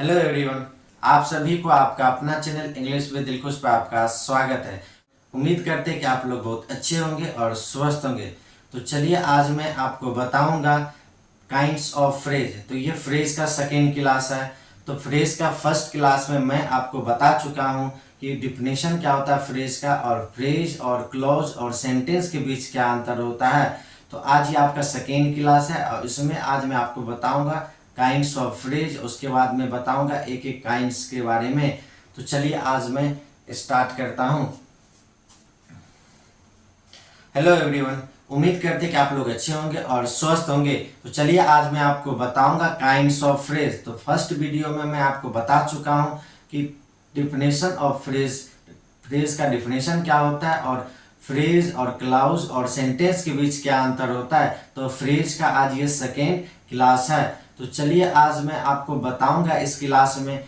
Hello everyone. आप सभी को आपका अपना चैनल इंग्लिश विद दिलखुश पे आपका स्वागत है। उम्मीद करते हैं कि आप लोग बहुत अच्छे होंगे और स्वस्थ होंगे। तो चलिए आज मैं आपको बताऊंगा काइंड्स ऑफ फ्रेज। तो ये फ्रेज का सेकेंड क्लास है। तो फ्रेज का फर्स्ट क्लास में मैं आपको बता चुका हूँ कि डिफिनेशन क्या होता है फ्रेज का, और फ्रेज और क्लॉज और सेंटेंस के बीच क्या अंतर होता है। तो आज ये आपका सेकेंड क्लास है और इसमें आज मैं आपको बताऊंगा काइंड्स ऑफ फ्रेज। उसके बाद मैं बताऊंगा एक एक काइंड्स के बारे में। तो चलिए आज मैं स्टार्ट करता हूं। हेलो एवरीवन, उम्मीद करते कि आप लोग अच्छे होंगे और स्वस्थ होंगे। तो चलिए आज मैं आपको बताऊंगा काइंड्स ऑफ फ्रेज। तो फर्स्ट वीडियो में मैं आपको बता चुका हूं कि डिफिनेशन ऑफ फ्रेज, फ्रेज का डिफिनेशन क्या होता है और फ्रेज और क्लाउज और सेंटेंस के बीच क्या अंतर होता है। तो फ्रेज का आज ये सेकेंड क्लास है। तो चलिए आज मैं आपको बताऊंगा इस क्लास में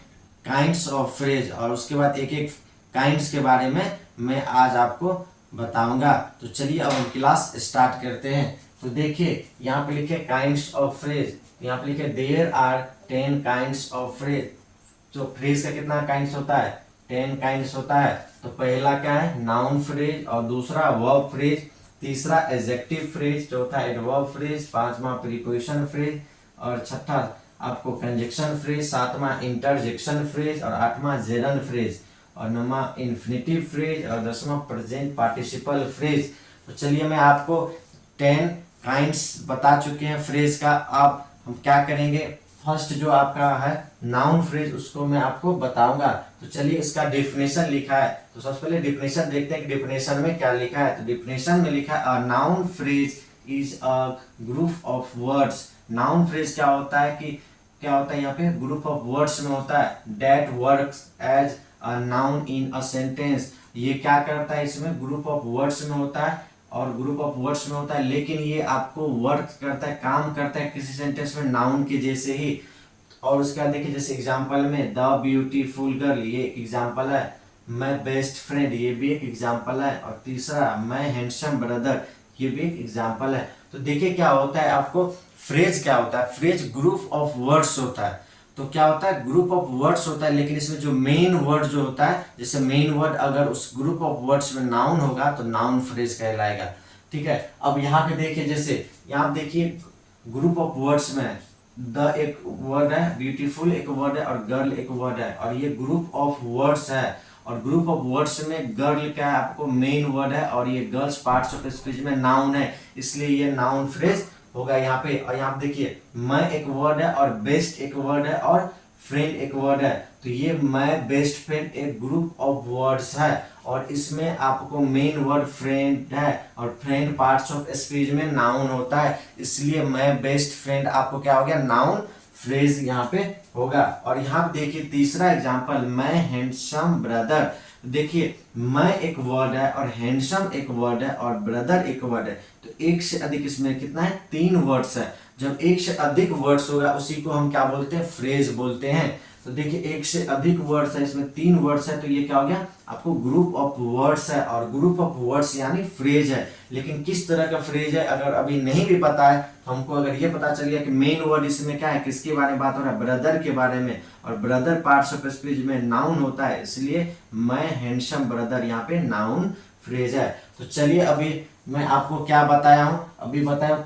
काइंड्स ऑफ फ्रेज, और उसके बाद एक एक काइंड्स के बारे में मैं आज आपको बताऊंगा। तो चलिए अब हम क्लास स्टार्ट करते हैं। तो देखिए यहाँ पे लिखे काइंड्स ऑफ फ्रेज, यहाँ पे लिखे there are 10 kinds of phrase. तो फ्रेज का कितना काइंड्स होता है? 10 काइंड्स होता है। तो पहला क्या है? नाउन फ्रेज, और दूसरा वर्ब फ्रेज, तीसरा एडजेक्टिव फ्रेज, चौथा एडवर्ब फ्रेज, पांचवा प्रीपोजिशन फ्रेज, और छठा आपको कंजक्शन फ्रेज, सातवां इंटरजेक्शन फ्रेज, और आठवां जेरन फ्रेज, और नौवां इन्फिनेटिव फ्रेज, और दसवां प्रेजेंट पार्टिसिपल फ्रेज। तो चलिए मैं आपको 10 काइंड्स बता चुके हैं फ्रेज का। अब हम क्या करेंगे, फर्स्ट जो आपका है नाउन फ्रेज उसको मैं आपको बताऊंगा। तो चलिए इसका डेफिनेशन लिखा है। तो सबसे पहले डेफिनेशन देखते हैं कि डेफिनेशन में क्या लिखा है। तो डेफिनेशन में लिखा है अ noun phrase is a group of words. Noun phrase क्या होता है कि क्या होता है यहाँ पे ग्रुप ऑफ वर्ड्स में होता है that works as a noun in a sentence. ये क्या करता है, इसमें ग्रुप ऑफ वर्ड्स में होता है और ग्रुप ऑफ वर्ड्स में होता है, लेकिन ये आपको वर्क करता है, काम करता है किसी सेंटेंस में नाउन के जैसे ही। और उसके बाद देखिए जैसे एग्जांपल में द ब्यूटीफुल गर्ल, ये एक एग्जांपल है। माय बेस्ट फ्रेंड, ये भी एक एग्जांपल है। और तीसरा माय हैंडसम ब्रदर, ये भी एक एग्जांपल है। तो देखिए क्या होता है, आपको फ्रेज क्या होता है, फ्रेज ग्रुप ऑफ वर्ड्स होता है। तो क्या होता है, ग्रुप ऑफ वर्ड्स होता है, लेकिन इसमें जो मेन वर्ड जो होता है, जैसे मेन वर्ड अगर उस ग्रुप ऑफ वर्ड्स में नाउन होगा तो नाउन फ्रेज कहलाएगा। ठीक है, अब यहाँ पे देखिए जैसे यहाँ देखिए ग्रुप ऑफ वर्ड्स में द एक वर्ड है, ब्यूटीफुल एक वर्ड है, और गर्ल एक वर्ड है, और ये ग्रुप ऑफ वर्ड्स है। और ग्रुप ऑफ वर्ड्स में गर्ल क्या है, आपको मेन वर्ड है, और ये गर्ल्स पार्ट्स ऑफ स्पीच में नाउन है, इसलिए ये नाउन फ्रेज होगा यहाँ पे। और यहाँ पे देखिए मैं एक वर्ड है, और बेस्ट एक वर्ड है, और फ्रेंड एक वर्ड है। तो ये मैं बेस्ट फ्रेंड एक ग्रुप ऑफ वर्ड्स है, और इसमें आपको मेन वर्ड फ्रेंड है, और फ्रेंड पार्ट्स ऑफ स्पीच में नाउन होता है, इसलिए मैं बेस्ट फ्रेंड आपको क्या हो गया, नाउन फ्रेज यहाँ पे होगा। और यहाँ पे देखिए तीसरा एग्जांपल मैं हैंडसम ब्रदर। देखिए मैं एक वर्ड है, और हैंडसम एक वर्ड है, और ब्रदर एक वर्ड है। तो एक से अधिक इसमें कितना है, 3 वर्ड्स है। जब एक से अधिक वर्ड्स होगा उसी को हम क्या बोलते हैं, फ्रेज बोलते हैं। तो देखिए एक से अधिक वर्ड्स है, इसमें 3 वर्ड्स है, तो ये क्या हो गया, आपको ग्रुप ऑफ वर्ड्स है, और ग्रुप ऑफ वर्ड्स यानी फ्रेज है। लेकिन किस तरह का फ्रेज है अगर अभी नहीं भी पता है, तो हमको अगर ये पता चल गया कि मेन वर्ड इसमें क्या है, किसके बारे में बात हो रहा है, ब्रदर के बारे में, और ब्रदर पार्ट्स ऑफ स्पीच में नाउन होता है, इसलिए मैं हैंडसम ब्रदर यहाँ पे नाउन फ्रेज है। तो चलिए अभी मैं आपको क्या बताया हूँ, अभी बताया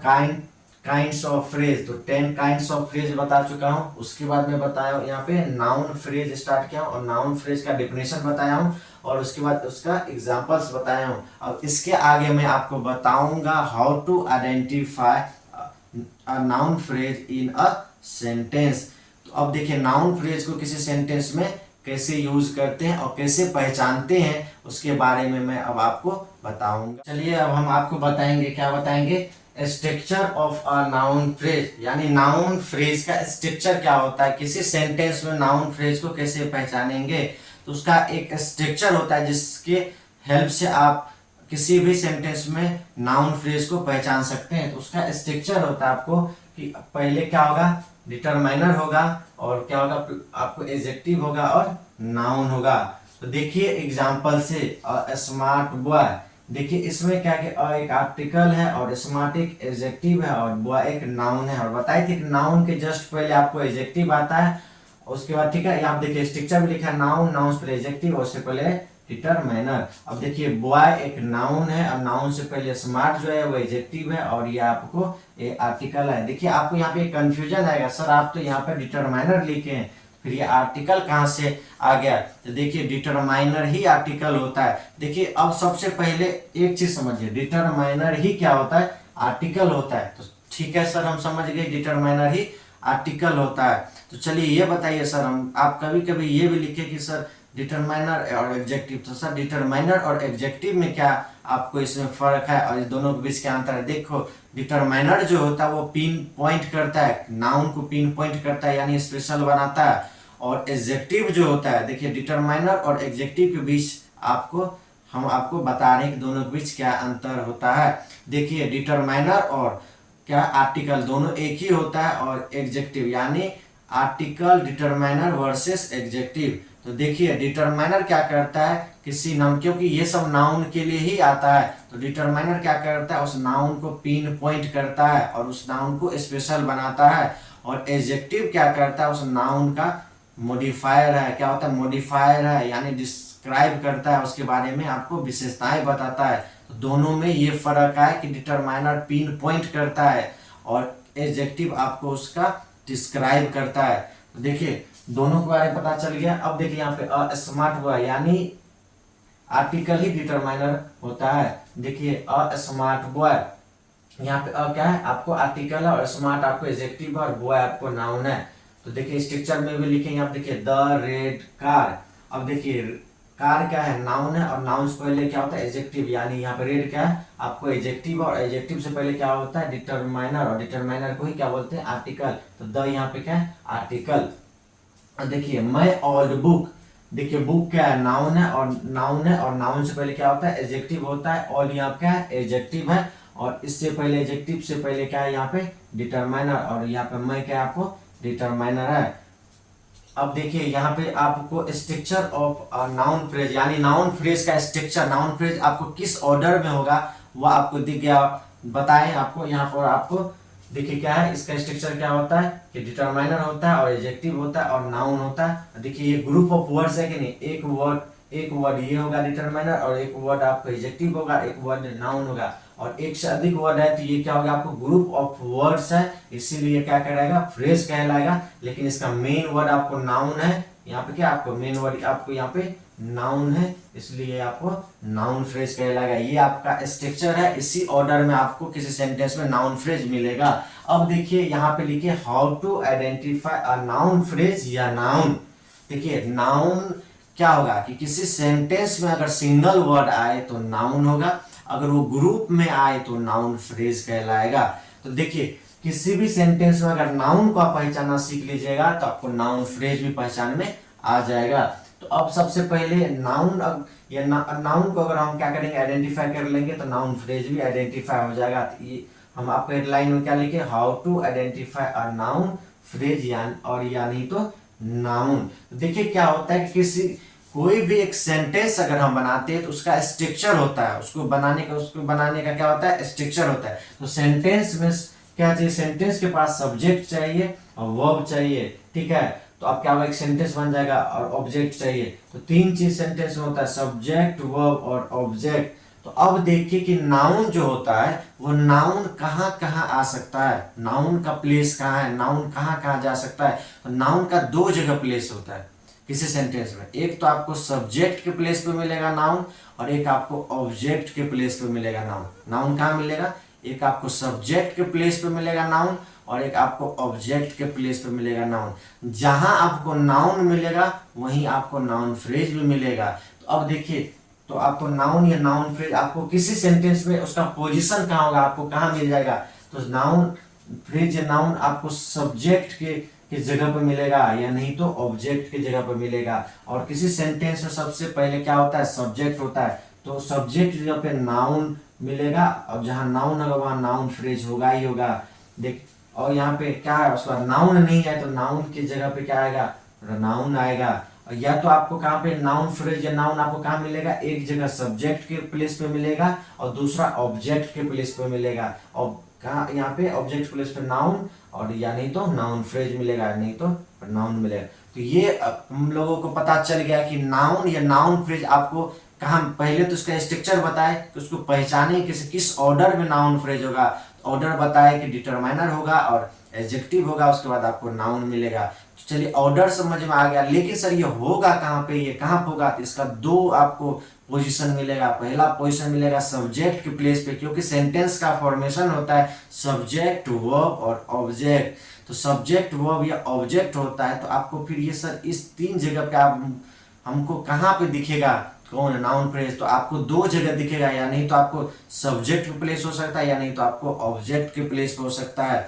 काइंड्स ऑफ फ्रेज। तो 10 काइंड्स ऑफ फ्रेज बता चुका हूँ। उसके बाद मैं बताया यहाँ पे नाउन फ्रेज स्टार्ट किया हूँ, और नाउन फ्रेज का डेफिनेशन बताया हूँ, और उसके बाद उसका एग्जांपल्स बताया हूँ। अब इसके आगे मैं आपको बताऊंगा how to identify a noun phrase in a sentence. तो अब देखिए नाउन फ्रेज को किसी सेंटेंस में कैसे यूज करते हैं और कैसे पहचानते हैं, उसके बारे में मैं अब आपको बताऊंगा। चलिए अब हम आपको बताएंगे, क्या बताएंगे, structure of a noun phrase, यानी नाउन फ्रेज का स्ट्रक्चर क्या होता है, किसी सेंटेंस में नाउन फ्रेज को कैसे पहचानेंगे। तो उसका एक स्ट्रक्चर होता है जिसके हेल्प से आप किसी भी सेंटेंस में नाउन फ्रेज को पहचान सकते हैं। तो उसका स्ट्रक्चर होता है आपको कि पहले क्या होगा, डिटरमाइनर होगा, और क्या होगा आपको एडजेक्टिव होगा, और नाउन होगा। तो देखिए एग्जांपल से स्मार्ट बॉय, देखिए इसमें क्या कि एक आर्टिकल है, और स्मार्ट एक एडजेक्टिव है, और बॉय एक नाउन है। और बताए थे कि नाउन के जस्ट पहले आपको एडजेक्टिव आता है, उसके बाद ठीक है, यहाँ देखिए स्ट्रक्चर में लिखा है नाउन, नाउन से पहले एडजेक्टिव और उससे पहले डिटरमाइनर। अब देखिए बॉय एक नाउन है और नाउन से पहले स्मार्ट जो है वो एडजेक्टिव है और ये आपको ये आर्टिकल है। देखिए आपको यहाँ पे कंफ्यूजन आएगा, सर आप तो यहाँ पे डिटरमाइनर लिखे हैं, फिर ये आर्टिकल कहाँ से आ गया? तो देखिए डिटरमाइनर ही आर्टिकल होता है। देखिए अब सबसे पहले एक चीज समझिए, डिटरमाइनर ही क्या होता है? आर्टिकल होता है। तो ठीक है सर, हम समझ गए डिटरमाइनर ही आर्टिकल होता है। तो चलिए ये बताइए सर, हम आप कभी कभी ये भी लिखे कि सर डिटरमाइनर और एग्जेक्टिव, तो सर डिटरमाइनर और एग्जेक्टिव में क्या आपको इसमें फर्क है और इस दोनों के बीच क्या अंतर है? देखो डिटरमाइनर जो होता है वो पिन पॉइंट करता है, नाउन को पिन पॉइंट करता है यानी स्पेशल बनाता है। और एग्जेक्टिव जो होता है, देखिए डिटरमाइनर और एग्जेक्टिव के बीच हम आपको बता रहे हैं कि दोनों के बीच क्या अंतर होता है। देखिए डिटरमाइनर और क्या आर्टिकल दोनों एक ही होता है, और एग्जेक्टिव यानी आर्टिकल डिटरमाइनर वर्सेस एग्जेक्टिव। तो देखिए डिटरमाइनर क्या करता है, किसी नाउन, क्योंकि ये सब नाउन के लिए ही आता है, तो डिटरमाइनर क्या करता है, उस नाउन को पिन पॉइंट करता है और उस नाउन को स्पेशल बनाता है। और एडजेक्टिव क्या करता है, उस नाउन का मॉडिफायर है, क्या होता है? मॉडिफायर है, यानी डिस्क्राइब करता है, उसके बारे में आपको विशेषताएं बताता है। तो दोनों में ये फर्क है कि डिटरमाइनर पिन पॉइंट करता है और एडजेक्टिव आपको उसका डिस्क्राइब करता है। तो देखिए दोनों के बारे में पता चल गया। अब देखिए यहाँ पे स्मार्ट हुआ यानी आर्टिकल ही डिटरमाइनर होता है। देखिए स्मार्ट बॉय, यहाँ पे क्या है आपको आर्टिकल है और स्मार्ट आपको एडजेक्टिव है और बॉय आपको नाउन है। तो देखिए स्ट्रक्चर में भी लिखेंगे आप, देखिए द रेड कार। अब देखिए कार क्या है? नाउन है और नाउन से पहले क्या होता है? एडजेक्टिव, यानी यहाँ पे रेड क्या है आपको एडजेक्टिव, और एडजेक्टिव से पहले क्या होता है? डिटरमाइनर, और डिटरमाइनर को ही क्या बोलते हैं? आर्टिकल। तो द यहाँ पे क्या है? आर्टिकल। देखिए मैं ओल्ड बुक, देखिए बुक क्या है? नाउन है और नाउन से पहले क्या होता है? एडजेक्टिव होता है। ऑल यहाँ क्या है? एडजेक्टिव है, और इससे पहले एडजेक्टिव से पहले क्या है यहाँ पे? डिटरमाइनर, और यहाँ पे मैं क्या आपको डिटरमाइनर है। अब देखिए यहाँ पे आपको स्ट्रक्चर ऑफ नाउन फ्रेज, यानी नाउन फ्रेज का स्ट्रक्चर, नाउन फ्रेज आपको किस ऑर्डर में होगा वो आपको दिख गया, बताएं आपको यहाँ पर। आपको देखिए क्या है इसका स्ट्रक्चर, क्या होता है कि डिटरमाइनर होता है और एडजेक्टिव होता है और नाउन होता है। देखिए ये ग्रुप ऑफ वर्ड्स है कि नहीं, एक वर्ड ये होगा डिटरमाइनर, और एक वर्ड आपको एडजेक्टिव होगा, एक वर्ड नाउन होगा, और एक से अधिक वर्ड है तो ये क्या होगा? आपको ग्रुप ऑफ वर्ड्स है, इसीलिए क्या कहलाएगा? फ्रेज कहलाएगा। लेकिन इसका मेन वर्ड आपको नाउन है, यहाँ पे क्या आपको मेन वर्ड आपको यहाँ पे नाउन है, इसलिए आपको नाउन फ्रेज कहलाएगा। ये आपका स्ट्रक्चर है, इसी ऑर्डर में आपको किसी सेंटेंस में नाउन फ्रेज मिलेगा। अब देखिए यहाँ पे लिखिए how to identify a noun phrase या नाउन। देखिए नाउन क्या होगा कि किसी सेंटेंस में अगर सिंगल वर्ड आए तो नाउन होगा, अगर वो ग्रुप में आए तो नाउन फ्रेज कहलाएगा। तो देखिए किसी भी सेंटेंस में अगर नाउन को आप पहचानना सीख लीजिएगा तो आपको नाउन फ्रेज भी पहचान में आ जाएगा। तो अब सबसे पहले नाउन या नाउन को अगर हम क्या करेंगे? आइडेंटिफाई कर लेंगे तो नाउन फ्रेज भी आइडेंटिफाई हो जाएगा। तो ये हम आपको हेडलाइन में क्या लिखे? How to identify a noun phrase, या नहीं तो नाउन। देखिए क्या होता है कि किसी कोई भी एक सेंटेंस अगर हम बनाते हैं तो उसका स्ट्रक्चर होता है, उसको बनाने का क्या होता है? स्ट्रक्चर होता है। तो सेंटेंस में क्या चाहिए? सेंटेंस के पास सब्जेक्ट चाहिए और वर्ब चाहिए, ठीक है? तो अब क्या होगा? एक सेंटेंस बन जाएगा, और ऑब्जेक्ट चाहिए। तो तीन चीज सेंटेंस में होता है, सब्जेक्ट, वर्ब और ऑब्जेक्ट। तो अब देखिए कि नाउन जो होता है वो नाउन कहाँ कहाँ आ सकता है, नाउन का प्लेस कहाँ है, नाउन कहाँ कहाँ जा सकता है। तो नाउन का दो जगह प्लेस होता है किसी सेंटेंस में, एक तो आपको सब्जेक्ट के प्लेस पे मिलेगा नाउन, और एक आपको ऑब्जेक्ट के प्लेस पे मिलेगा नाउन। नाउन कहाँ मिलेगा? एक आपको सब्जेक्ट के प्लेस पे मिलेगा नाउन, और एक आपको ऑब्जेक्ट के प्लेस पे मिलेगा नाउन। जहां आपको नाउन मिलेगा वहीं आपको नाउन फ्रेज भी मिलेगा। तो अब देखिए, तो आपको नाउन या नाउन फ्रेज आपको किसी सेंटेंस में उसका पोजीशन कहाँ होगा, आपको कहाँ मिल जाएगा? तो नाउन फ्रेज या नाउन आपको सब्जेक्ट के जगह पर मिलेगा, या नहीं तो ऑब्जेक्ट की जगह पर मिलेगा। और किसी सेंटेंस में सबसे पहले क्या होता है? सब्जेक्ट होता है। तो सब्जेक्ट की जगह पे नाउन मिलेगा, और जहां नाउन होगा वहां नाउन फ्रेज होगा ही होगा। देख, और यहाँ पे क्या है? उसका नाउन नहीं है तो नाउन की जगह पे क्या आएगा? नाउन आएगा। और या तो आपको कहाँ पे नाउन फ्रेज या नाउन आपको कहाँ मिलेगा? एक जगह सब्जेक्ट के प्लेस पे मिलेगा और दूसरा ऑब्जेक्ट के प्लेस पे मिलेगा। और कहाँ? यहाँ पे ऑब्जेक्ट प्लेस पे नाउन, और या नहीं तो नाउन फ्रेज मिलेगा, नहीं तो नाउन मिलेगा। तो ये हम लोगों को पता चल गया कि नाउन या नाउन फ्रेज आपको कहाँ, पहले तो उसका स्ट्रक्चर बताए कि उसको पहचाने किस ऑर्डर में नाउन फ्रेज होगा। ऑर्डर बताए कि डिटरमाइनर होगा और एडजेक्टिव होगा, उसके बाद आपको नाउन मिलेगा। तो चलिए ऑर्डर समझ में आ गया, लेकिन सर ये होगा कहाँ पे, ये कहाँ पे होगा? तो इसका दो आपको पोजीशन मिलेगा। पहला पोजीशन मिलेगा सब्जेक्ट के प्लेस पे, क्योंकि सेंटेंस का फॉर्मेशन होता है सब्जेक्ट, वर्ब और ऑब्जेक्ट। तो सब्जेक्ट, वर्ब या ऑब्जेक्ट होता है, तो आपको फिर ये सर इस तीन जगह पे आप हमको कहाँ पे दिखेगा कौन है नाउन फ्रेज? तो आपको दो जगह दिखेगा, या नहीं तो आपको सब्जेक्ट के प्लेस हो सकता है, या नहीं तो आपको ऑब्जेक्ट के प्लेस पे हो सकता है।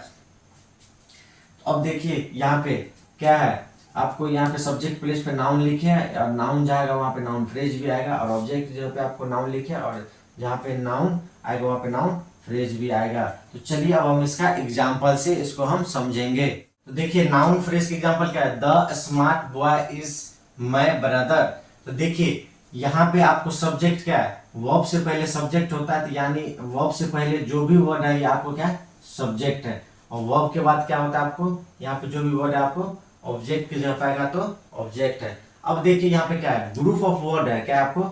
तो अब देखिए यहाँ पे क्या है, आपको यहाँ पे सब्जेक्ट प्लेस पे नाउन लिखे है और नाउन जाएगा वहाँ पे नाउन फ्रेज भी आएगा, और ऑब्जेक्ट जगह पे आपको नाउन लिखे है और जहाँ पे नाउन आएगा वहाँ पे नाउन फ्रेज भी आएगा। तो चलिए अब हम इसका एग्जाम्पल से इसको हम समझेंगे। तो देखिए नाउन फ्रेज का एग्जाम्पल क्या है, the smart boy is my brother. तो देखिए यहाँ पे आपको सब्जेक्ट क्या है, वर्ब से पहले सब्जेक्ट होता है, तो यानी वर्ब से पहले जो भी वर्ड है ये आपको क्या है, सब्जेक्ट है। और वर्ब के बाद क्या होता है, आपको यहाँ पे जो भी वर्ड है आपको ऑब्जेक्ट की जगह पाएगा, तो ऑब्जेक्ट है। अब देखिए यहाँ पे क्या है, ग्रुप ऑफ वर्ड है, क्या आपको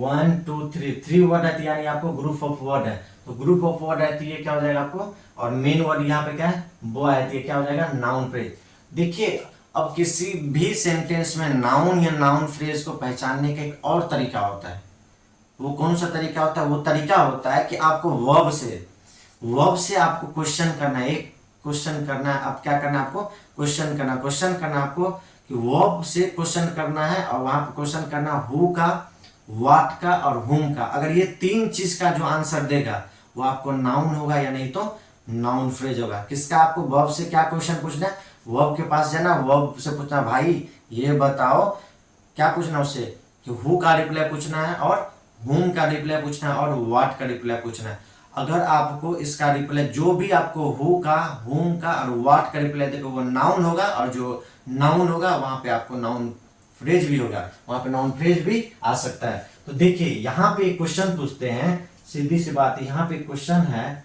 1 2 3 3 वर्ड है, तो यानी आपको ग्रुप ऑफ वर्ड है। तो ग्रुप ऑफ वर्ड है तो ये क्या हो जाएगा आपको, और मेन वर्ड यहाँ पे क्या है, बॉय है, तो ये क्या हो जाएगा, नाउन फ्रेज। देखिए अब किसी भी सेंटेंस में नाउन या नाउन फ्रेज को पहचानने का एक और तरीका होता है। वो कौन सा तरीका होता है? वो तरीका होता है कि आपको वर्ब से आपको क्वेश्चन करना है, एक क्वेश्चन करना है। अब क्या करना है आपको, क्वेश्चन करना है आपको कि वर्ब से क्वेश्चन करना है, और वहां पे क्वेश्चन करना हु का, व्हाट का और हुम का। अगर ये तीन चीज का जो आंसर देगा वो आपको नाउन होगा, या नहीं तो नाउन फ्रेज होगा। किसका? आपको वर्ब से क्या क्वेश्चन पूछना है, वर्ब के पास जाना, वर्ब से पूछना भाई ये बताओ, क्या पूछना उससे कि हु का रिप्लाई पूछना है, और हुम का रिप्लाई पूछना है, और व्हाट का रिप्लाई पूछना है। अगर आपको इसका रिप्लाई जो भी आपको हु का, हुम का और व्हाट का रिप्लाई देगा वो नाउन होगा, और जो नाउन होगा वहां पे आपको नाउन फ्रेज भी होगा, वहां पे नाउन फ्रेज भी आ सकता है। तो देखिए यहाँ पे क्वेश्चन पूछते हैं, सीधी सी बात है, यहाँ पे क्वेश्चन है,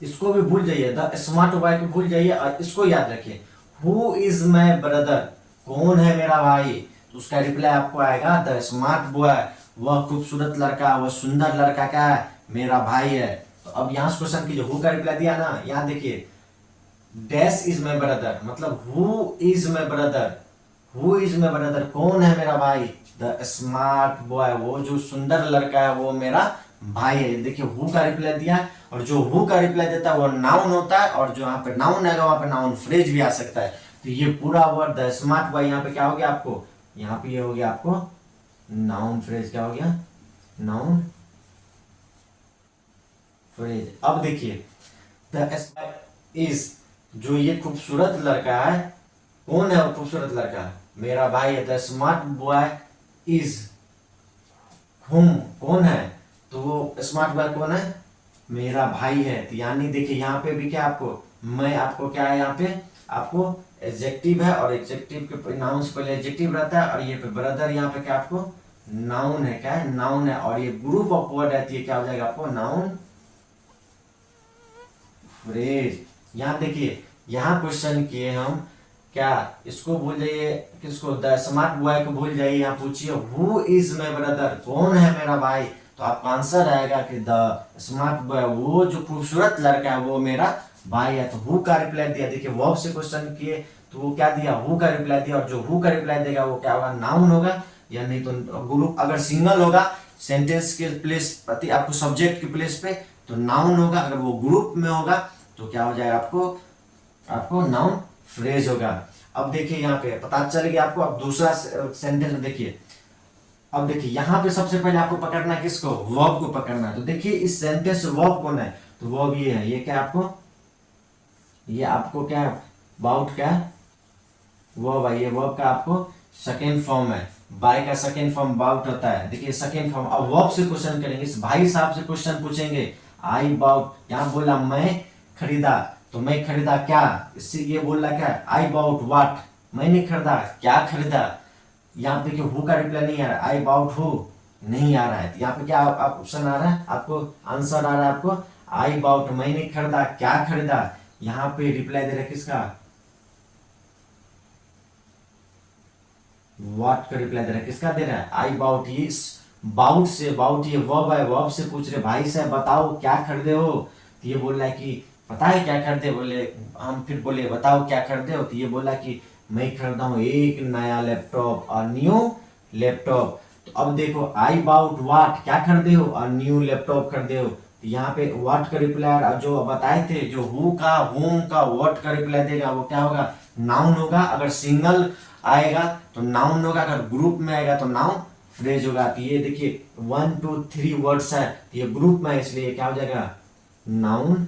इसको भी भूल जाइए, द स्मार्ट बॉय को भूल जाइए और इसको याद रखिए, हु इज माई ब्रदर, कौन है मेरा भाई? तो उसका रिप्लाई आपको आएगा द स्मार्ट बॉय, वह खूबसूरत लड़का, वह सुंदर लड़का क्या है, मेरा भाई है। तो अब यहाँ क्वेश्चन कीजिए, हु का रिप्लाई दिया ना, यहाँ देखिए डैश इज माई ब्रदर, मतलब who is my brother, who is my brother, कौन है मेरा भाई? द स्मार्ट बॉय, वो जो सुंदर लड़का है वो मेरा भाई है। देखिए हु का रिप्लाई दिया, और जो हु का रिप्लाई देता है वो नाउन होता है, और जो यहाँ पे नाउन आएगा वहां पे नाउन फ्रेज भी आ सकता है। तो ये पूरा वर्ड द स्मार्ट बॉय यहाँ पे क्या हो गया आपको, यहाँ पे ये हो गया आपको नाउन फ्रेज, क्या हो गया, नाउन फ्रेज। अब देखिए द इज, जो ये खूबसूरत लड़का है, कौन है वो खूबसूरत लड़का? मेरा भाई है। द स्मार्ट बॉय इज हुम, कौन है? तो वो स्मार्ट बॉय कौन है? मेरा भाई है। तो यानी देखिए यहाँ पे भी क्या आपको, मैं आपको क्या है, यहाँ पे आपको एडजेक्टिव है, और एडजेक्टिव के नाउन से पहले एडजेक्टिव रहता है, और ये पे ब्रदर यहाँ पे क्या आपको नाउन है, क्या है, नाउन है, और ये ग्रुप ऑफ वर्ड है, तो ये क्या हो जाएगा आपको नाउन फ्रेज। यहाँ देखिए यहाँ क्वेश्चन किए हम, क्या इसको भूल जाइए, किसको, द स्मार्ट बॉय को भूल जाइए, यहाँ पूछिए हु इज माई ब्रदर, कौन है मेरा भाई? तो आपका आंसर आएगा कि द स्मार्ट बॉय, वो जो खूबसूरत लड़का है वो मेरा भाई है। तो हु का रिप्लाई दिया, देखिए वर्ब से क्वेश्चन किए तो वो क्या दिया, हु का रिप्लाई दिया, और जो हु का रिप्लाई देगा वो क्या होगा, नाउन होगा, या नहीं तो ग्रुप, अगर सिंगल होगा सेंटेंस के प्लेस प्रति आपको सब्जेक्ट के प्लेस पे तो नाउन होगा, अगर वो ग्रुप में होगा तो क्या हो जाएगा आपको नाउन फ्रेज होगा। अब देखिए यहाँ पे पता चल गया आपको। अब दूसरा सेंटेंस देखिए, अब देखिए यहाँ पे सबसे पहले आपको पकड़ना है किसको, वर्ब को पकड़ना है। तो देखिए इस सेंटेंस वर्ब कौन है, तो वर्ब ये है, ये क्या आपको, ये आपको क्या अबाउट क्या वर्ब है, ये वर्ब का आपको सेकेंड फॉर्म है, बाय का सेकेंड फॉर्म अबाउट होता है। देखिए सेकेंड फॉर्म। अब वर्ब से क्वेश्चन करेंगे, इस भाई साहब से क्वेश्चन पूछेंगे, आई अबाउट, यहाँ बोला मैं खरीदा, तो मैं खरीदा क्या, इससे ये बोल रहा क्या, आई अबाउट व्हाट, मैंने खरीदा, क्या खरीदा। यहाँ पे देखिए हु का रिप्लाई नहीं आ रहा, आई अबाउट हु नहीं आ रहा है। यहाँ पे क्या ऑप्शन आ रहा है आपको, आंसर आ रहा है आपको आई अबाउट, मैंने खरीदा, क्या खरीदा। यहाँ पे रिप्लाई दे रहा है किसका, व्हाट का रिप्लाई दे रहा है, किसका दे रहा है, आई बाउट। ये बाउट से, बाउट ये वर्ब है, वर्ब से पूछ रहे भाई साहब बताओ क्या खरीदे हो, तो ये बोल रहा है कि पता है क्या खरीदे, बोले हम, फिर बोले बताओ क्या खरीदे हो, तो ये बोला कि मैं खरीदा हूँ एक नया लैपटॉप, और न्यू लैपटॉप। तो अब देखो आई बाउट व्हाट, क्या खरीदे हो, और न्यू लैपटॉप खरीदे हो। तो यहाँ पे व्हाट का रिप्लाई जो बताए थे, जो हु का, होम का, व्हाट का रिप्लाई देगा वो क्या होगा, नाउन होगा। अगर सिंगल आएगा तो नाउन होगा, अगर ग्रुप में आएगा तो नाउन फ्रेज होगा। तो ये देखिए 1 2 3 वर्ड्स है, ये ग्रुप में है, इसलिए क्या हो जाएगा, नाउन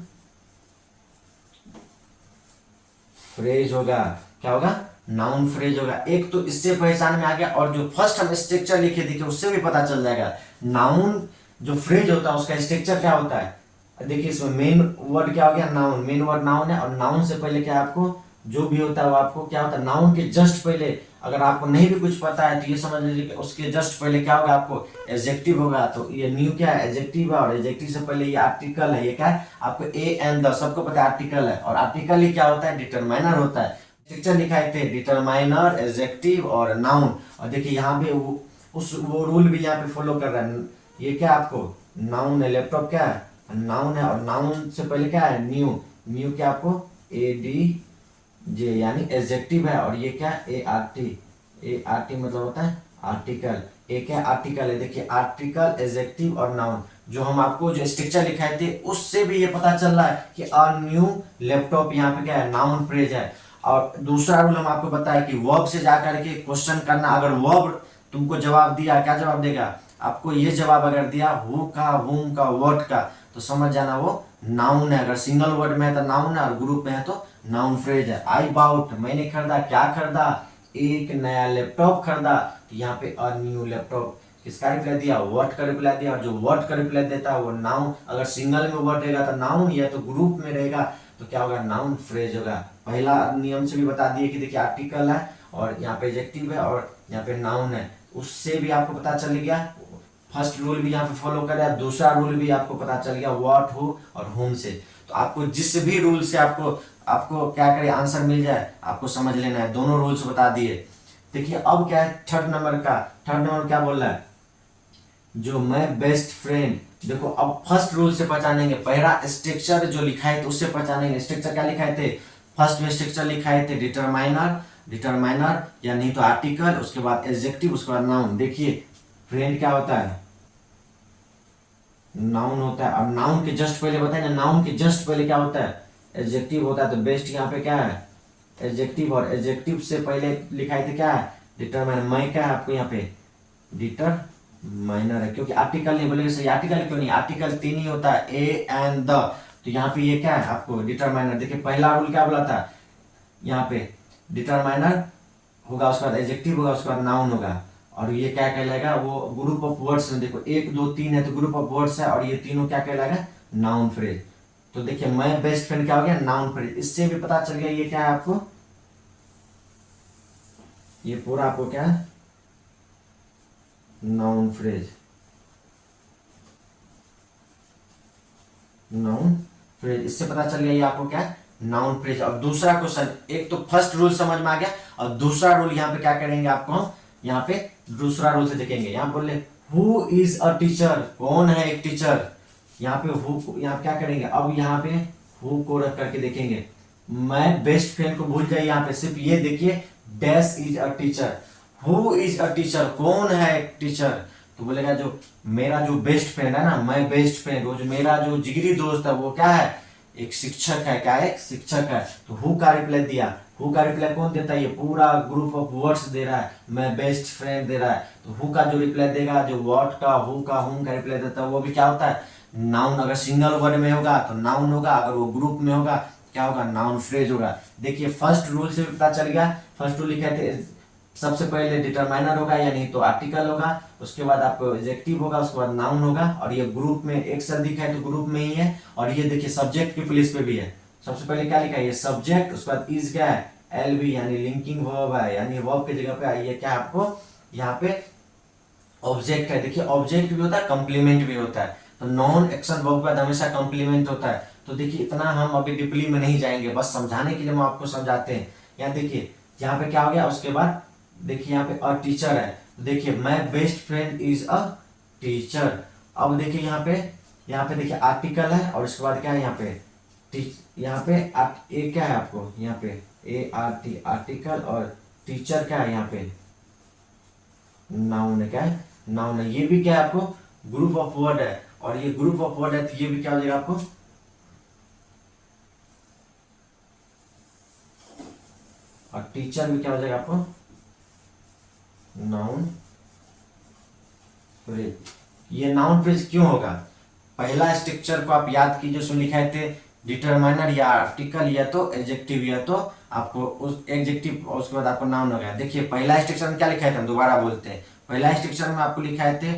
फ्रेज होगा। क्या होगा, नाउन फ्रेज होगा। एक तो इससे पहचान में आ गया, और जो फर्स्ट हम स्ट्रक्चर लिखे देखिए उससे भी पता चल जाएगा। नाउन जो फ्रेज होता है उसका स्ट्रक्चर क्या होता है, देखिए इसमें मेन वर्ड क्या हो गया, नाउन, मेन वर्ड नाउन है, और नाउन से पहले क्या आपको जो भी होता है वो आपको क्या होता है, नाउन के जस्ट पहले, अगर आपको नहीं भी कुछ पता है तो ये समझ लीजिए कि उसके जस्ट पहले क्या होगा, आपको एडजेक्टिव होगा। तो ये न्यू क्या है, एडजेक्टिव है, और एडजेक्टिव से पहले ये आर्टिकल है, ये क्या है आपको ए एंड द, सबको पता है आर्टिकल है, और आर्टिकल ही क्या होता है, डिटरमाइनर होता है। स्ट्रक्चर लिखाए थे डिटरमाइनर, एडजेक्टिव और नाउन, और देखिए यहाँ पे वो रूल भी यहाँ पे फॉलो कर रहा है। ये क्या आपको नाउन है, लैपटॉप क्या है, नाउन है, और नाउन से पहले क्या है, न्यू, न्यू क्या आपको ए डी जे यानी एडजेक्टिव है, और ये क्या A R T, A R T मतलब होता है आर्टिकल, ए क्या आर्टिकल है। देखिए आर्टिकल, एडजेक्टिव और नाउन, जो हम आपको जो स्ट्रक्चर लिखाए थे उससे भी ये पता चल रहा है कि अ न्यू लैपटॉप यहाँ पे क्या है, नाउन फ्रेज है। और दूसरा रूल हम आपको बताया कि वर्ब से जाकर के क्वेश्चन करना, अगर वर्ब तुमको जवाब दिया, क्या जवाब देगा आपको, ये जवाब अगर दिया हु का, हुम का, व्हाट का, तो समझ जाना वो नाउन है। अगर सिंगल वर्ड में है तो नाउन है, और ग्रुप में है तो नाउन फ्रेज है। आई बाउट मैंने खरीदा, क्या खरीदा, एक नया लैपटॉप खरीदा। तो यहाँ पे अ न्यू लैपटॉप किसका रिप्लाई दिया, व्हाट का रिप्लाई दिया, और जो व्हाट का रिप्लाई देता है वो नाउन, अगर सिंगल में वर्ड रहेगा तो नाउन, या तो ग्रुप में रहेगा तो क्या होगा, नाउन फ्रेज होगा। पहला नियम से भी बता दिए कि देखिए आर्टिकल है, और यहाँ पे एडजेक्टिव है, और यहाँ पे नाउन है, उससे भी आपको पता चल गया। फर्स्ट रूल भी यहाँ पे फॉलो करें, दूसरा रूल भी आपको पता चल गया व्हाट, हु और होम से। तो आपको जिस भी रूल से आपको आपको क्या करे आंसर मिल जाए, आपको समझ लेना है। दोनों रूल्स बता दिए। देखिए अब क्या है थर्ड नंबर का, थर्ड नंबर क्या बोल रहा है, जो मैं बेस्ट फ्रेंड। देखो अब फर्स्ट रूल से पहचानेंगे, पहला स्ट्रक्चर जो लिखा है तो उससे पहचानेंगे। स्ट्रक्चर क्या लिखाए थे, फर्स्ट में स्ट्रक्चर लिखाए थे डिटरमाइनर, डिटरमाइनर या नहीं तो आर्टिकल, उसके बाद एडजेक्टिव, उसके बाद नाउन। देखिए फ्रेंड क्या होता है, नाउन होता है, और नाउन के जस्ट पहले बताए ना, नाउन के जस्ट पहले क्या होता है, एडजेक्टिव होता है। तो बेस्ट यहाँ पे क्या है, एडजेक्टिव, और एडजेक्टिव से पहले लिखाए थे क्या है, डिटरमाइनर। मैं क्या है आपको यहाँ पे डिटरमाइनर है, क्योंकि आर्टिकल नहीं बोलेगा सही, आर्टिकल क्यों नहीं, आर्टिकल तीन ही होता है, ए एंड द। तो यहाँ पे ये क्या है आपको डिटरमाइनर। देखिए पहला रूल क्या बोला था, यहाँ पे डिटरमाइनर होगा, उसके बाद एडजेक्टिव होगा, उसके बाद नाउन होगा, और ये क्या कहलाएगा, वो ग्रुप ऑफ वर्ड्स में। देखो एक दो तीन है तो ग्रुप ऑफ वर्ड्स है, और ये तीनों क्या कहलाएगा, नाउन फ्रेज। तो देखिए मैं बेस्ट फ्रेंड क्या हो गया, नाउन फ्रेज। इससे भी पता चल गया ये क्या है आपको, ये पूरा आपको क्या है, नाउन फ्रेज, नाउन फ्रेज। इससे पता चल गया ये आपको क्या है, नाउन फ्रेज। और दूसरा क्वेश्चन, एक तो फर्स्ट रूल समझ में आ गया, और दूसरा रूल यहाँ पे क्या करेंगे आपको, यहाँ पे दूसरा रूल से देखेंगे। यहाँ बोले हु इज अ टीचर, कौन है एक टीचर। यहाँ पे हु, यहाँ क्या करेंगे, अब यहाँ पे हु को रख करके देखेंगे। मैं बेस्ट फ्रेंड को भूल जाए, यहाँ पे सिर्फ ये देखिए dash is a teacher, who is a teacher, कौन है एक टीचर। तो बोलेगा जो मेरा जो बेस्ट फ्रेंड है ना, मैं बेस्ट फ्रेंड, वो जो मेरा जो जिगरी दोस्त है वो क्या है, एक शिक्षक है। क्या है, शिक्षक है। तो हु का रिप्लाई दिया, हु का रिप्लाई कौन देता है, ये पूरा ग्रुप ऑफ वर्ड्स दे रहा है, मैं बेस्ट फ्रेंड दे रहा है। तो हु का जो रिप्लाई देगा, जो व्हाट का, हु का, हुम का रिप्लाई देता है, वो भी क्या होता है, नाउन। अगर सिंगल वर्ड में होगा तो नाउन होगा, अगर वो ग्रुप में होगा क्या होगा, नाउन फ्रेज होगा। देखिए फर्स्ट रूल से भी पता चल गया। फर्स्ट रूल लिखे थे सबसे पहले डिटरमाइनर होगा, या नहीं तो आर्टिकल होगा, उसके बाद आपको एडजेक्टिव होगा, उसके बाद नाउन होगा, और ये ग्रुप में एक साथ दिखा है तो ग्रुप में ही है। और ये देखिए सब्जेक्ट की प्लेस पे भी है। सबसे पहले क्या लिखा है, ये सब्जेक्ट, उसके बाद इज क्या है, एल बी यानी लिंकिंग वर्ब है, यानी वर्ब की जगह पे ये क्या है आपको यहाँ पे ऑब्जेक्ट है। देखिए ऑब्जेक्ट भी होता है, कंप्लीमेंट भी होता है। तो नॉन एक्शन वर्ब के बाद हमेशा कंप्लीमेंट होता है। तो देखिए इतना हम अभी डीपली में नहीं जाएंगे, बस समझाने के लिए हम आपको समझाते हैं। यहाँ देखिए यहाँ पे क्या हो गया, उसके बाद देखिए यहाँ पे अ टीचर है, तो देखिए my best friend is a teacher. अब देखिए यहाँ पे देखिए आर्टिकल है और उसके बाद क्या है यहाँ पे यहाँ पे ए क्या है आपको यहाँ पे ए आर टी आर्टिकल और टीचर क्या है यहाँ पे नाउन है। क्या है नाउन है। ये भी क्या है आपको ग्रुप ऑफ वर्ड है और ये ग्रुप ऑफ वर्ड है तो ये भी क्या हो जाएगा आपको और टीचर भी क्या हो जाएगा आपको नाउन फ्रेज। ये नाउन फ्रेज क्यों होगा? पहला स्ट्रक्चर को आप याद कीजिए, उसमें लिखाए थे डिटरमाइनर या आर्टिकल या तो एडजेक्टिव या तो आपको उस एडजेक्टिव और उसके बाद आपको नाउन होगा। देखिए पहला स्ट्रक्चर में क्या लिखा है, हम दोबारा बोलते हैं। पहला स्ट्रक्चर में आपको लिखाए थे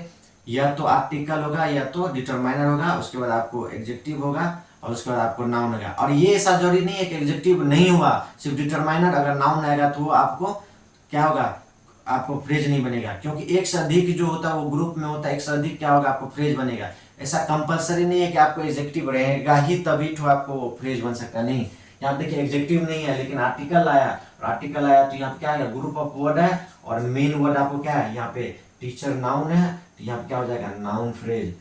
या तो आर्टिकल होगा या तो डिटरमाइनर होगा, उसके बाद आपको एडजेक्टिव होगा और उसके बाद आपको नाउन होगा। और ये ऐसा जरूरी नहीं है कि एडजेक्टिव नहीं हुआ, सिर्फ डिटरमाइनर अगर नाउन आएगा तो वो आपको क्या होगा आपको फ्रेज नहीं बनेगा, क्योंकि एक से अधिक जो होता है वो ग्रुप में होता है, एक से अधिक क्या होगा आपको फ्रेज बनेगा। ऐसा कंपलसरी नहीं है कि आपको एडजेक्टिव रहेगा ही तभी तो आपको फ्रेज बन सकता नहीं। यहाँ देखिए एडजेक्टिव नहीं है लेकिन आर्टिकल आया, और आर्टिकल आया तो यहाँ पे क्या है ग्रुप ऑफ वर्ड है और मेन वर्ड आपको क्या है यहाँ पे टीचर नाउन है, तो यहाँ पे क्या हो जाएगा नाउन फ्रेज।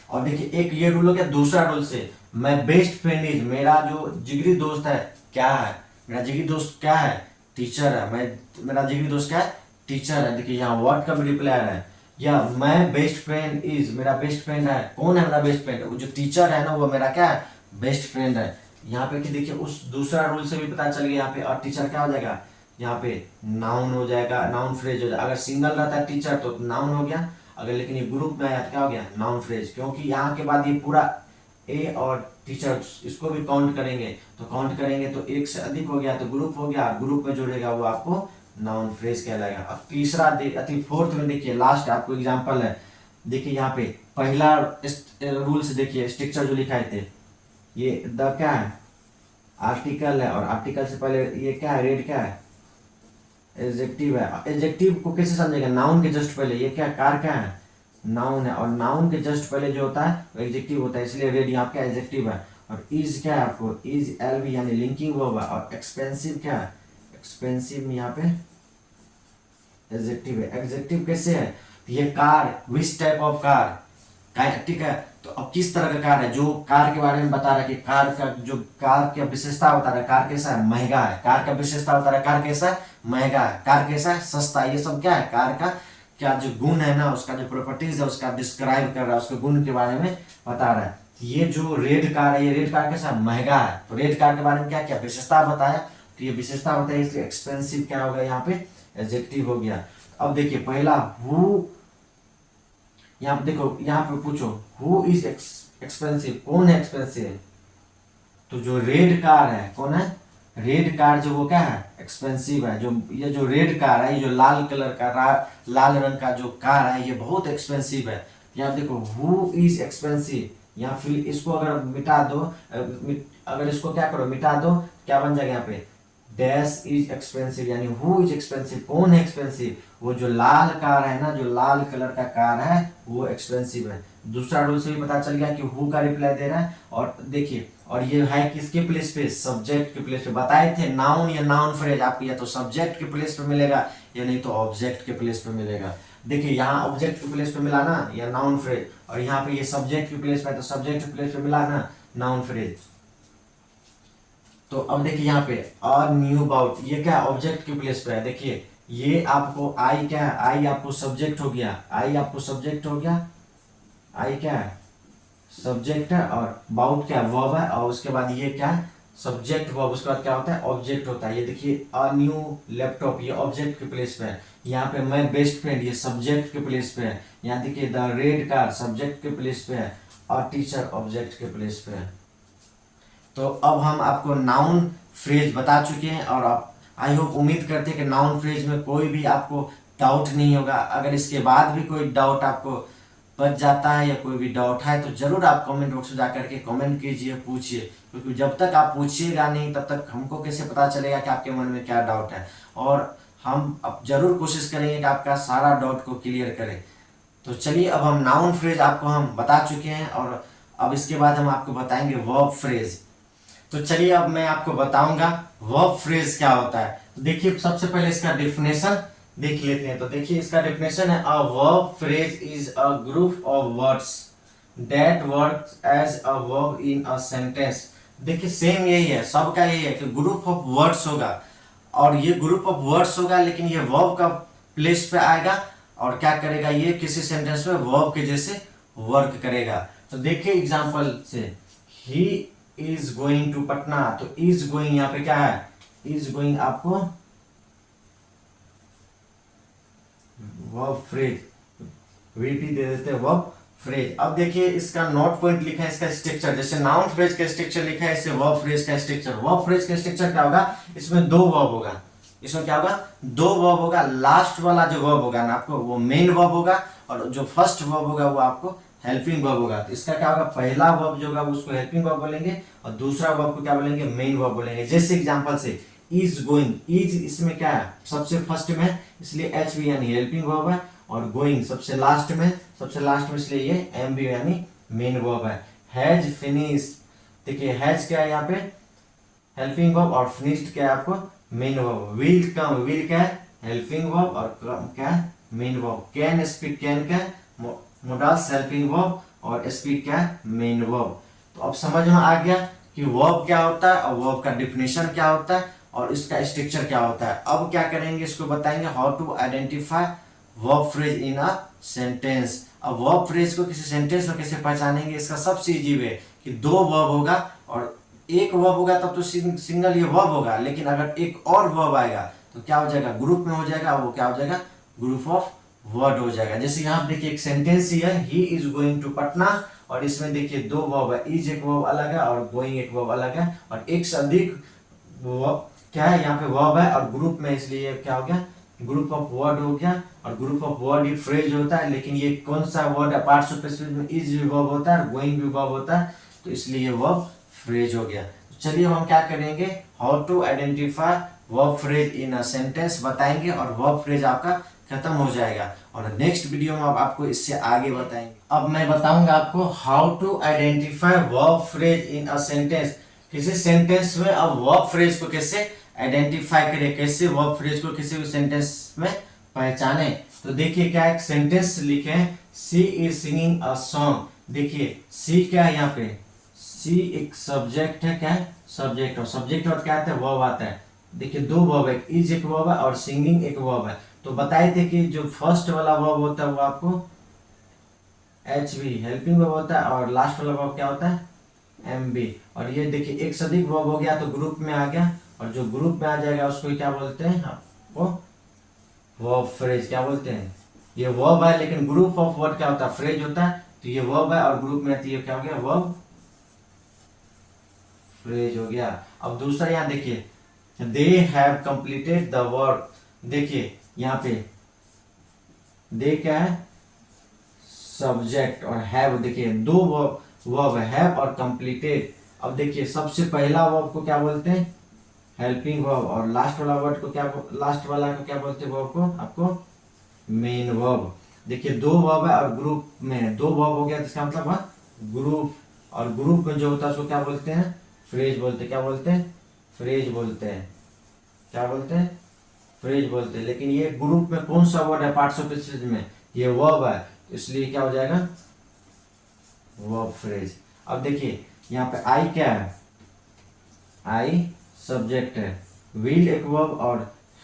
और देखिए एक ये रूल हो गया। दूसरा रूल से मैं बेस्ट फ्रेंड इज, मेरा जो जिगरी दोस्त है क्या है, मेरा जिगरी दोस्त क्या है टीचर है। मेरा जिगरी दोस्त क्या है टीचर है। देखिए यहाँ वर्ड का भी रिप्लाई है, या मैं बेस्ट फ्रेंड इज, मेरा बेस्ट फ्रेंड है। कौन है मेरा बेस्ट फ्रेंड? वो जो टीचर है ना वो मेरा क्या है बेस्ट फ्रेंड है। यहाँ पे कि देखिए उस दूसरा रूल से भी पता चल गया यहाँ पे और टीचर क्या हो जाएगा यहाँ पे नाउन हो जाएगा, नाउन फ्रेज हो जाएगा। अगर सिंगल रहता है टीचर तो नाउन हो गया, अगर लेकिन ये ग्रुप में आया तो क्या हो गया नाउन फ्रेज। क्योंकि यहाँ के बाद ये पूरा ए और टीचर इसको भी काउंट करेंगे, तो काउंट करेंगे तो एक से अधिक हो गया तो ग्रुप हो गया, ग्रुप में जुड़ेगा वो आपको नाउन फ्रेज कहलाएगा। अब तीसरा फोर्थ में देखिए लास्ट आपको एग्जांपल है। देखिए यहाँ पे पहला रूल से देखिए स्ट्रक्चर जो लिखाए थे, ये द क्या है आर्टिकल है और आर्टिकल से पहले ये क्या है रेड क्या है एडजेक्टिव है। एडजेक्टिव को कैसे समझेगा नाउन के जस्ट पहले ये क्या कार क्या है नाउन है, और नाउन के जस्ट पहले जो होता है वो एडजेक्टिव होता है, इसलिए रेड यहाँ क्या एडजेक्टिव है। और इज क्या है आपको इज एलवी यानी लिंकिंग वर्ब है, और एक्सपेंसिव क्या है एक्सपेंसिव में यहाँ पे एडजेक्टिव है। एडजेक्टिव कैसे है ये car which type of car ठीक है। तो अब किस तरह का कार है जो कार के बारे में बता रहा है कि कार का जो कार की विशेषता बता रहा है कार कैसा है महंगा है, कार का विशेषता बता रहा है कार कैसा है महंगा है, कार कैसा है सस्ता है। ये सब क्या है कार का क्या जो गुण है ना उसका जो प्रॉपर्टीज है उसका डिस्क्राइब कर रहा है, उसके गुण के बारे में बता रहा है। ये जो रेड कार है ये रेड कार कैसा महंगा है, तो रेड कार के बारे में क्या क्या विशेषता बताया, तो ये विशेषता बताया इसलिए एक्सपेंसिव क्या होगा यहाँ पे एडजेक्टिव हो गया। अब देखिए पहला हु, यहाँ पे देखो यहाँ पे पूछो हु इज एक्सपेंसिव, कौन है एक्सपेंसिव, तो जो रेड कार है कौन है रेड कार जो वो क्या है एक्सपेंसिव है। जो ये जो रेड कार है ये जो लाल कलर का लाल रंग का जो कार है ये बहुत एक्सपेंसिव है। यहाँ देखो हु इज एक्सपेंसिव, यहाँ फिर इसको अगर मिटा दो अगर इसको क्या करो मिटा दो क्या बन जाएगा यहाँ पे डैश इज एक्सपेंसिव, यानी हु इज एक्सपेंसिव कौन है एक्सपेंसिव, वो जो लाल कार है ना जो लाल कलर का कार है वो एक्सपेंसिव है। दूसरा रूल से भी पता चल गया कि हु का रिप्लाई दे रहा है। और देखिए और ये है किसके प्लेस पे सब्जेक्ट के प्लेस पे, बताए थे नाउन या नाउन फ्रेज आपको या तो सब्जेक्ट के प्लेस पे मिलेगा या नहीं तो ऑब्जेक्ट के प्लेस पे मिलेगा। देखिए यहाँ ऑब्जेक्ट के प्लेस पे मिला ना या नाउन फ्रेज, और यहाँ पे ये सब्जेक्ट के प्लेस पे है तो सब्जेक्ट के प्लेस पे मिला ना नाउन फ्रेज। तो अब देखिए यहाँ पे और न्यू अबाउट ये क्या ऑब्जेक्ट के प्लेस पे है। देखिए ये आपको आई क्या है आई आपको सब्जेक्ट हो गया, आई आपको सब्जेक्ट हो गया, आई क्या है सब्जेक्ट है और बाउट क्या वर्ब है, और उसके बाद ये क्या है सब्जेक्ट वर्ब, उसके बाद क्या होता है ऑब्जेक्ट होता है। ये देखिए अ न्यू लैपटॉप ये ऑब्जेक्ट के प्लेस पे है, यहाँ पे मैं बेस्ट फ्रेंड ये सब्जेक्ट के प्लेस पे है, यहाँ देखिए द रेड कार सब्जेक्ट के प्लेस पे है और टीचर ऑब्जेक्ट के प्लेस पे है। तो अब हम आपको नाउन फ्रेज बता चुके हैं और आप आई होप उम्मीद करते हैं कि नाउन फ्रेज में कोई भी आपको डाउट नहीं होगा। अगर इसके बाद भी कोई डाउट आपको बच जाता है या कोई भी डाउट है तो जरूर आप कमेंट बॉक्स में जाकर के कमेंट कीजिए पूछिए, क्योंकि जब तक आप पूछिएगा नहीं तब तक हमको कैसे पता चलेगा कि आपके मन में क्या डाउट है। और हम अब जरूर कोशिश करेंगे कि आपका सारा डाउट को क्लियर करें। तो चलिए अब हम नाउन फ्रेज आपको हम बता चुके हैं और अब इसके बाद हम आपको बताएंगे वर्ब फ्रेज। तो चलिए अब मैं आपको बताऊंगा वर्ब फ्रेज क्या होता है। तो देखिए सबसे पहले इसका डेफिनेशन देख लेते हैं। तो देखिए इसका डेफिनेशन है, a verb phrase is a group of words that works as a verb in a sentence. देखिए सेम यही है, सबका यही है कि ग्रुप ऑफ वर्ड्स होगा, और ये ग्रुप ऑफ वर्ड्स होगा लेकिन ये वर्ब का प्लेस पे आएगा और क्या करेगा, ये किसी सेंटेंस में वर्ब के जैसे वर्क करेगा। तो देखिए एग्जांपल से, he is going to Patna. तो इज गोइंग यहाँ पे क्या है, इज गोइंग आपको वर्ब फ्रेज, वीपी दे देते हैं वर्ब फ्रेज। अब देखिए इसका नोट पॉइंट लिखा है, इसका स्ट्रक्चर, जैसे नाउन फ्रेज का स्ट्रक्चर लिखा है, इससे वर्ब फ्रेज का स्ट्रक्चर। वर्ब फ्रेज का स्ट्रक्चर क्या होगा, इसमें दो वर्ब होगा, इसमें क्या होगा, दो वर्ब होगा। लास्ट वाला जो वर्ब होगा ना आपको, वो मेन वर्ब होगा, और जो फर्स्ट वर्ब होगा वो आपको हेल्पिंग वर्ब होगा। तो इसका क्या होगा, पहला वर्ब जो होगा उसको हेल्पिंग वर्ब बोलेंगे, और दूसरा वर्ब को क्या बोलेंगे, मेन वर्ब बोलेंगे। जैसे एग्जांपल से इज गोइंग, इज इसमें क्या है, सबसे फर्स्ट में, इसलिए एच वी यानी हेल्पिंग वर्ब है, और गोइंग सबसे लास्ट में, इसलिए ये एम बी यानी मेन वर्ब है। हैज फिनिश, देखिए हैज क्या है यहाँ पे, हेल्पिंग वर्ब, और फिनिश्ड क्या है आपको main verb. Will come, will क्या है हेल्पिंग वर्ब, और कम क्या है main verb. Can speak, can क्या है मोडास हेल्पिंग वर्ब, और स्पीक क्या है मेन वर्ब। तो अब समझ में आ गया कि वर्ब क्या होता है, और वर्ब का डिफिनेशन क्या होता है, और इसका स्ट्रक्चर क्या होता है। अब क्या करेंगे, इसको बताएंगे how to identify verb phrase in a sentence. अब वर्ब फ्रेज को किसी सेंटेंस में कैसे पहचानेंगे, इसका सबसे इजी वे कि दो वर्ब होगा, और एक वर्ब होगा तब तो सिंगल ये वर्ब होगा, लेकिन अगर एक और वर्ब आएगा तो क्या हो जाएगा, ग्रुप में हो जाएगा, वो क्या हो जाएगा, ग्रुप ऑफ वर्ड हो जाएगा। जैसे यहाँ देखिए एक सेंटेंस ही है, he is going to Patna, और इसमें देखिए दो वर्ब है, इज एक वर्ब अलग है और गोइंग एक वर्ब अलग है, और एक से अधिक क्या है यहाँ पे वर्ब है और ग्रुप में, इसलिए क्या हो गया, ग्रुप ऑफ वर्ड हो गया। और group of word he phrase होता है, लेकिन ये कौन सा वर्ड है, पार्ट्स ऑफ स्पीच में इज भी वर्ब होता है, गोइंग भी वर्ब होता है, तो इसलिए ये वर्ब फ्रेज हो गया। तो चलिए हम क्या करेंगे, how to identify verb phrase in a sentence बताएंगे, और वर्ब फ्रेज आपका खत्म हो जाएगा, और नेक्स्ट वीडियो में आपको इससे आगे बताएंगे। अब मैं बताऊंगा आपको how to identify verb phrase in a sentence. किसी सेंटेंस में अब वर्ब फ्रेज को कैसे आइडेंटिफाई करें, कैसे वर्ब फ्रेज को किसी भी सेंटेंस में पहचाने। तो देखिए क्या एक सेंटेंस लिखे हैं, सी इज सिंगिंग अ सॉन्ग। देखिए सी क्या है यहाँ पे, सी एक सब्जेक्ट है, क्या है सब्जेक्ट, और सब्जेक्ट और क्या आता है वर्ब आता है। देखिए दो वर्ब है, इज एक वर्ब है और सिंगिंग एक वर्ब है। तो बताए थे कि जो फर्स्ट वाला वर्ब होता है वो आपको एच वी हेल्पिंग वर्ब होता है, और लास्ट वाला वर्ब क्या होता है एम बी। और ये देखिए एक से अधिक वर्ब हो गया तो ग्रुप में आ गया, और जो ग्रुप में आ जाएगा उसको क्या बोलते हैं आपको वर्ब फ्रेज, क्या बोलते हैं, ये वर्ब है लेकिन ग्रुप ऑफ वर्ड क्या होता है फ्रेज होता है। तो ये वर्ब है और ग्रुप में आती है, क्या हो गया वर्ब फ्रेज हो गया। अब दूसरा यहाँ देखिए, they have completed the work. देखिए यहाँ पे दे क्या है सब्जेक्ट, और हैव देखिए दो वर्ब है, हैव और कंप्लीटेड। अब देखिए सबसे पहला वर्ब को क्या बोलते हैं हेल्पिंग वर्ब, और लास्ट वाला वर्ड को क्या, लास्ट वाला को क्या बोलते हैं वर्ब को आपको मेन वर्ब। देखिए दो वर्ब है और ग्रुप में दो वर्ब हो गया, तो इसका मतलब है ग्रुप, और ग्रुप में जो होता है उसको क्या बोलते हैं फ्रेज बोलते हैं, क्या बोलते हैं फ्रेज बोलते हैं, क्या बोलते हैं फ्रेज बोलते हैं। लेकिन ये ग्रुप में कौन सा वर्ड है पार्ट्स ऑफ स्पीच में, ये वर्ब है, तो इसलिए क्या हो जाएगा वर्ब फ्रेज। अब देखिए यहाँ पे आई क्या है, आई सब्जेक्ट है, विल एक वर्ब और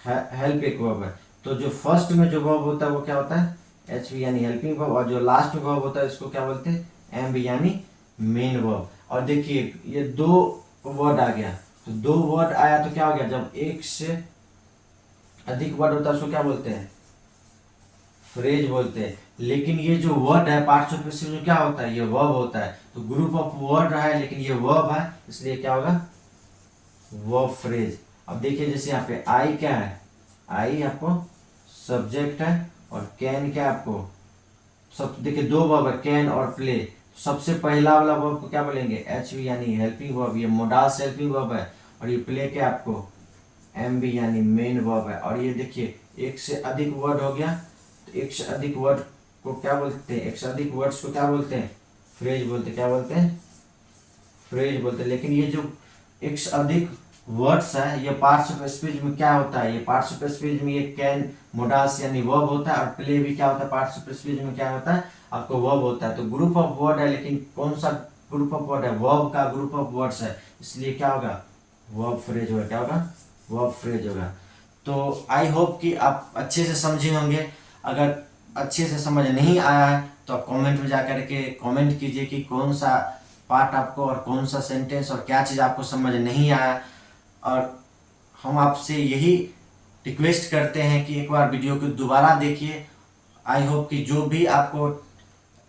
हेल्प एक वर्ब है। तो जो फर्स्ट में जो वर्ब होता है वो क्या होता है एच वी यानी हेल्पिंग वर्ब, और जो लास्ट में वर्ब होता है इसको क्या बोलते हैं एम बी यानी मेन वर्ब। और देखिए ये दो वर्ड आ गया, तो दो वर्ड आया तो क्या हो गया, जब एक से अधिक वर्ड होता है उसको क्या बोलते हैं फ्रेज बोलते हैं। लेकिन ये जो वर्ड है पार्ट्स ऑफ स्पीच में क्या होता है, ये वर्ब होता है। तो ग्रुप ऑफ वर्ड है लेकिन ये वर्ब है, इसलिए क्या होगा वर्ब फ्रेज। अब देखिए जैसे यहाँ पे आई क्या है, आई आपको सब्जेक्ट है, और कैन क्या आपको सब, देखिए दो वर्ब है कैन और प्ले। सबसे पहला वाला वर्ब को क्या बोलेंगे एच वी यानी हेल्पिंग वर्ब, ये मोडास हेल्पिंग वर्ब है, और ये प्ले क्या आपको एम बी यानी मेन वर्ब है। और ये देखिए एक से अधिक वर्ड हो गया, तो एक से अधिक वर्ड को क्या बोलते हैं, एक से अधिक वर्ड्स को क्या बोलते हैं फ्रेज बोलते हैं, क्या बोलते हैं फ्रेज बोलते हैं। लेकिन ये जो एक से अधिक वर्ड्स है। ये पार्ट्स ऑफ स्पीच में क्या होता है, ये पार्ट्स ऑफ स्पीच में ये कैन मोडास यानी वर्ब होता है, और प्ले भी क्या होता है, पार्ट्स ऑफ स्पीच में क्या होता है, आपको वर्ब होता है। तो ग्रुप ऑफ वर्ड है, लेकिन कौन सा ग्रुप ऑफ वर्ड है, वर्ब का ग्रुप ऑफ वर्ड्स है, इसलिए क्या होगा, वर्ब फ्रेज होगा। क्या होगा, वर्ब फ्रेज होगा। तो आई होप कि आप अच्छे से समझे होंगे। अगर अच्छे से समझ नहीं आया है तो आप कमेंट में जा करके कमेंट कीजिए कि कौन सा पार्ट आपको और कौन सा सेंटेंस और क्या चीज़ आपको समझ नहीं आया। और हम आपसे यही रिक्वेस्ट करते हैं कि एक बार वीडियो को दोबारा देखिए। आई होप कि जो भी आपको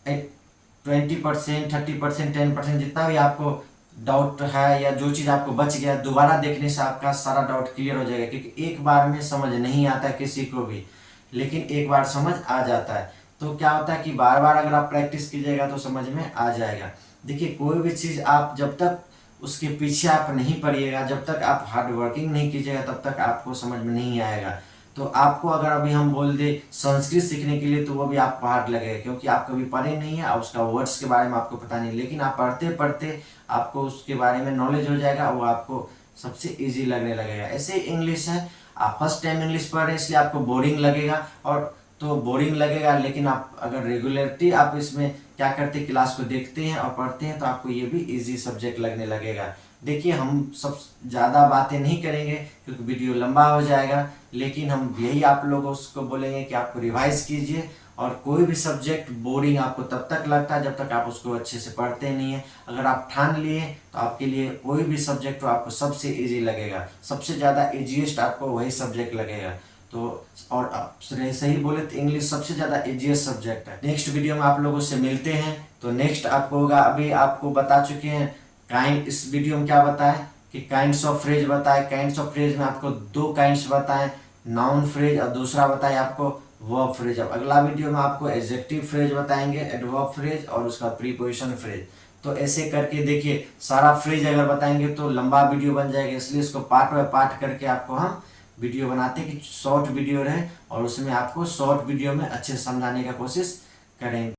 20%, 30%, 10% जितना भी आपको डाउट है या जो चीज़ आपको बच गया, दोबारा देखने से आपका सारा डाउट क्लियर हो जाएगा। क्योंकि एक बार में समझ नहीं आता है किसी को भी, लेकिन एक बार समझ आ जाता है। तो क्या होता है कि बार बार अगर आप प्रैक्टिस कीजिएगा तो समझ में आ जाएगा। देखिए, कोई भी चीज़ आप जब तक उसके पीछे आप नहीं पड़िएगा, जब तक आप हार्ड वर्किंग नहीं कीजिएगा, तब तक आपको समझ में नहीं आएगा। तो आपको अगर अभी हम बोल दे संस्कृत सीखने के लिए, तो वो भी आपको हार्ड लगेगा, क्योंकि आप कभी पढ़े नहीं है और उसका वर्ड्स के बारे में आपको पता नहीं। लेकिन आप पढ़ते पढ़ते आपको उसके बारे में नॉलेज हो जाएगा, वो आपको सबसे इजी लगने लगेगा। ऐसे ही इंग्लिश है, आप फर्स्ट टाइम इंग्लिश पढ़ रहे हैं इसलिए आपको बोरिंग लगेगा, और तो बोरिंग लगेगा। लेकिन आप अगर रेगुलरिटी आप इसमें क्या करते, क्लास को देखते हैं और पढ़ते हैं, तो आपको ये भी इजी सब्जेक्ट लगने लगेगा। देखिए, हम सब ज़्यादा बातें नहीं करेंगे क्योंकि वीडियो लंबा हो जाएगा, लेकिन हम यही आप लोगों को बोलेंगे कि आपको रिवाइज कीजिए। और कोई भी सब्जेक्ट बोरिंग आपको तब तक लगता है जब तक आप उसको अच्छे से पढ़ते नहीं है। अगर आप ठान लिए तो आपके लिए कोई भी सब्जेक्ट हो आपको सबसे इजी लगेगा, सबसे ज़्यादा इजीएस्ट आपको वही सब्जेक्ट लगेगा। तो और आप सही बोले तो इंग्लिश सबसे ज़्यादा इजीएस्ट सब्जेक्ट है। नेक्स्ट वीडियो में आप लोगों से मिलते हैं। तो नेक्स्ट आपको होगा, अभी आपको बता चुके हैं काइंड, इस वीडियो में क्या बताएं कि काइंड्स ऑफ फ्रेज बताए। काइंड्स ऑफ फ्रेज में आपको दो काइंड्स बताएं, नाउन फ्रेज और दूसरा बताएं आपको वर्ब फ्रेज। अब अगला वीडियो में आपको एडजेक्टिव फ्रेज बताएंगे, एडवर्ब फ्रेज और उसका प्रीपोजिशन फ्रेज। तो ऐसे करके देखिए, सारा फ्रेज अगर बताएंगे तो लंबा वीडियो बन जाएगा, इसलिए इसको पार्ट बाय पार्ट करके आपको हम वीडियो बनाते हैं कि शॉर्ट वीडियो रहे, और उसमें आपको शॉर्ट वीडियो में अच्छे से समझाने का कोशिश करेंगे।